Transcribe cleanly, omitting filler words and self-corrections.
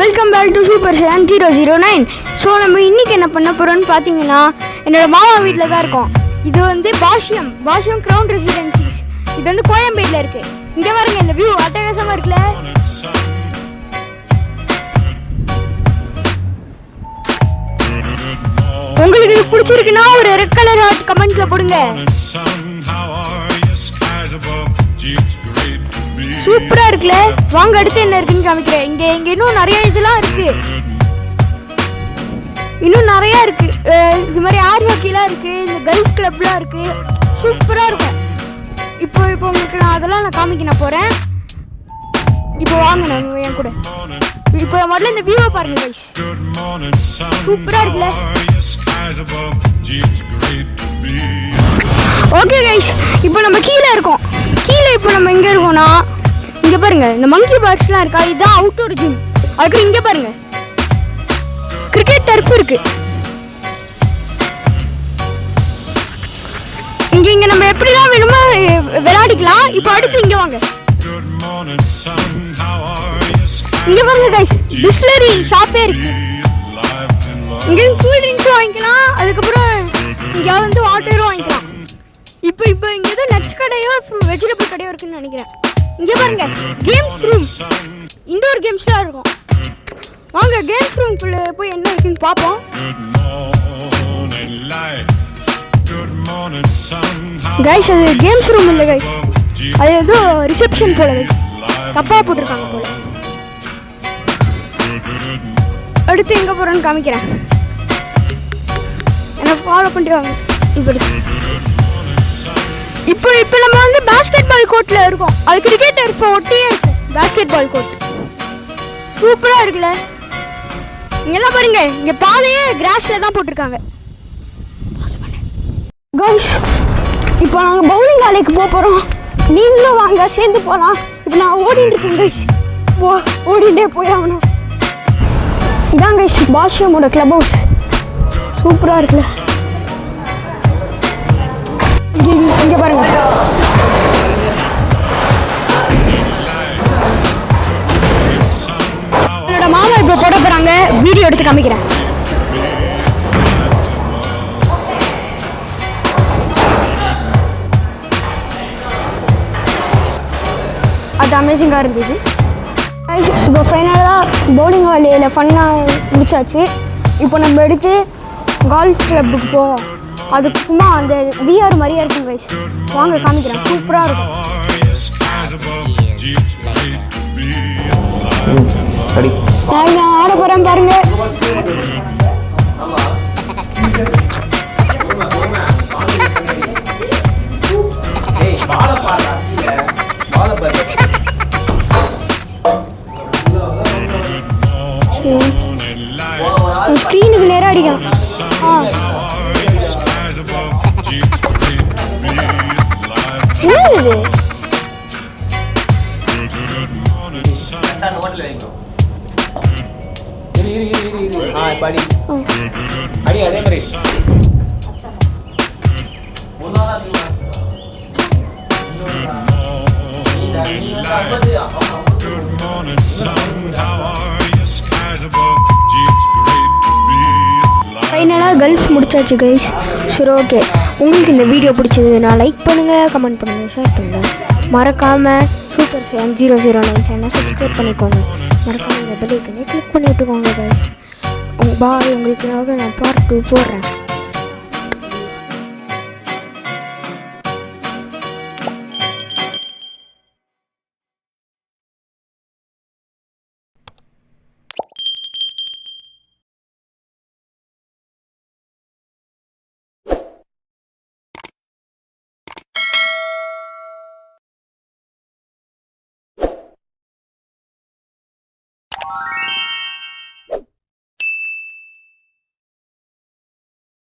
Welcome back to super சேன் 009. So நம்ம இன்றைக்கி என்ன பண்ண போகிறோம்னு பார்த்தீங்கன்னா என்னோடய மாமா வீட்டில் தான் இருக்கோம். இது வந்து பாஷ்யம் க்ரௌன் ரெசிடென்சிஸ். இது வந்து கோயம்பேட்டில் இருக்குது. இங்கே பாருங்க, இந்த வியூ அட்டகாசமாக இருக்குல்ல. உங்களுக்கு இது பிடிச்சிருக்குன்னா ஒரு ரெட் கலர் ஹார்ட் கமெண்ட்ல போடுங்க. சூப்பரா இருக்குல்ல. வாங்க அடுத்து என்ன இருக்குன்னு காமிக்கிறேன். இங்க இன்னும் நிறைய இதெல்லாம் இருக்கு, இன்னும் நிறைய இருக்கு. இது மாதிரி ஏர் ஹாக்கிலாம் இருக்கு, இந்த கல்ஃப் கிளப்லாம் இருக்கு. சூப்பரா இருக்கும். இப்போ உங்களுக்கு நான் அதெல்லாம் காமிக்க போறேன். இப்போ வாங்க நான் என் கூட. இப்போ முதல்ல இந்த வியூவை பாருங்க கைஸ். சூப்பரா இருக்குல்ல. ஓகே கைஸ், இப்போ நம்ம கீழே இருக்கோம். இப்போ நம்ம எங்க இருக்கோம்னா, இங்க பாருங்க இந்த மங்கி பார்ட்ஸ்லாம் இருக்கா. இதுதான் அவுட்டோர் ஜிம். அதுக்கு இங்க பாருங்க கிரிக்கெட் டர்ஃப் இருக்கு. இங்க நம்ம எப்படிலாம் வேணுமோ விளையாடிக்கலாம். இப்போ அடுத்து இங்க வாங்க. இங்க பாருங்க கைஸ், பிஸ்லரி ஷாப்பே இருக்கு. இங்க கூல் ட்ரிங்க்ஸும் வாங்கிக்கலாம். அதுக்கப்புறம் இங்க வந்து வாட்டரும் வாங்கிக்கலாம். இப்போ இங்க ஏதோ நட்ஸ் கடையோ வெஜிடபிள் கடையோ இருக்குன்னு நினைக்கிறேன். இங்க பாருங்க கேம்ஸ் ரூம், இண்டோர் கேம்ஸ்லாம் இருக்கும். வாங்க கேம்ஸ் ரூம்குள்ள போய் என்ன இருக்குன்னு பார்ப்போம். கைஸ், அது கேம்ஸ் ரூம் இல்லை கைஸ், அது ஏதோ ரிசப்ஷன் போல கைஸ். தப்பா போட்டிருக்காங்க போல. அடுத்து எங்க போறோம்னு காமிக்கிறேன். என்ன ஃபாலோ பண்ணிட்டு வாங்க. இப்போ நம்ம வந்து பாஸ்கெட் பால் கோர்ட்ல இருக்கோம். அது கிரிக்கெட் டர்ஃப் ஒட்டியே இருக்கும். பாஸ்கெட் பால் கோர்ட் சூப்பரா இருக்குல்ல. இங்கெல்லாம் பாருங்க, இங்க பாதையே கிராஸ்ல தான் போட்டிருக்காங்க. கைஸ், இப்போ நாங்கள் பவுலிங் ஆலைக்கு போகிறோம். நீங்களும் வாங்க, சேர்ந்து போகலாம். இப்போ நான் ஓடிட்டு இருக்கேன் கைஸ். ஓடிட்டே போய் ஆகணும். இதான் கைஸ் பாஷ்யமோட கிளப் ஹவுஸ். சூப்பராக இருக்குல்ல. இங்கே பாருங்க, என்னோட மாமா இப்போ போட போகிறாங்க. வீடியோ எடுத்து காமிக்கிறேன். அது அமேசிங்காக இருந்துச்சு. இப்போ ஃபைனலாக பவுலிங் வாலியில் ஃபன்னாக முடிச்சாச்சு. இப்போ நம்ம எடுத்து கால்ஃப் கிளப்புக்கு போவோம். அதுக்கு சும்மா அந்த விஆர் மாதிரியே இருக்கும் கைஸ். வாங்க காமிக்கிறேன். சூப்பராக இருக்கும். நான் ஆட போகிறேன் பாருங்க. ஸ்க்ரீனுக்கு நேரம் அடிக்கலாம். என்னது ஃபைனலாக கல்ஃப் முடிச்சாச்சு கைஸ். சரி, ஓகே. உங்களுக்கு இந்த வீடியோ பிடிச்சதுன்னா லைக் பண்ணுங்கள், கமெண்ட் பண்ணுங்கள், ஷேர் பண்ணுங்கள். மறக்காமல் சூப்பர் சேன் 009 சேனலை சப்ஸ்கிரைப் பண்ணிக்கோங்க. மறக்காமல் இந்த பெல் ஐக்கனை கிளிக் பண்ணி விட்டுக்கோங்க கைஸ். பாய். உங்களுக்காக நான் பார்ட் 2 போடுறேன்.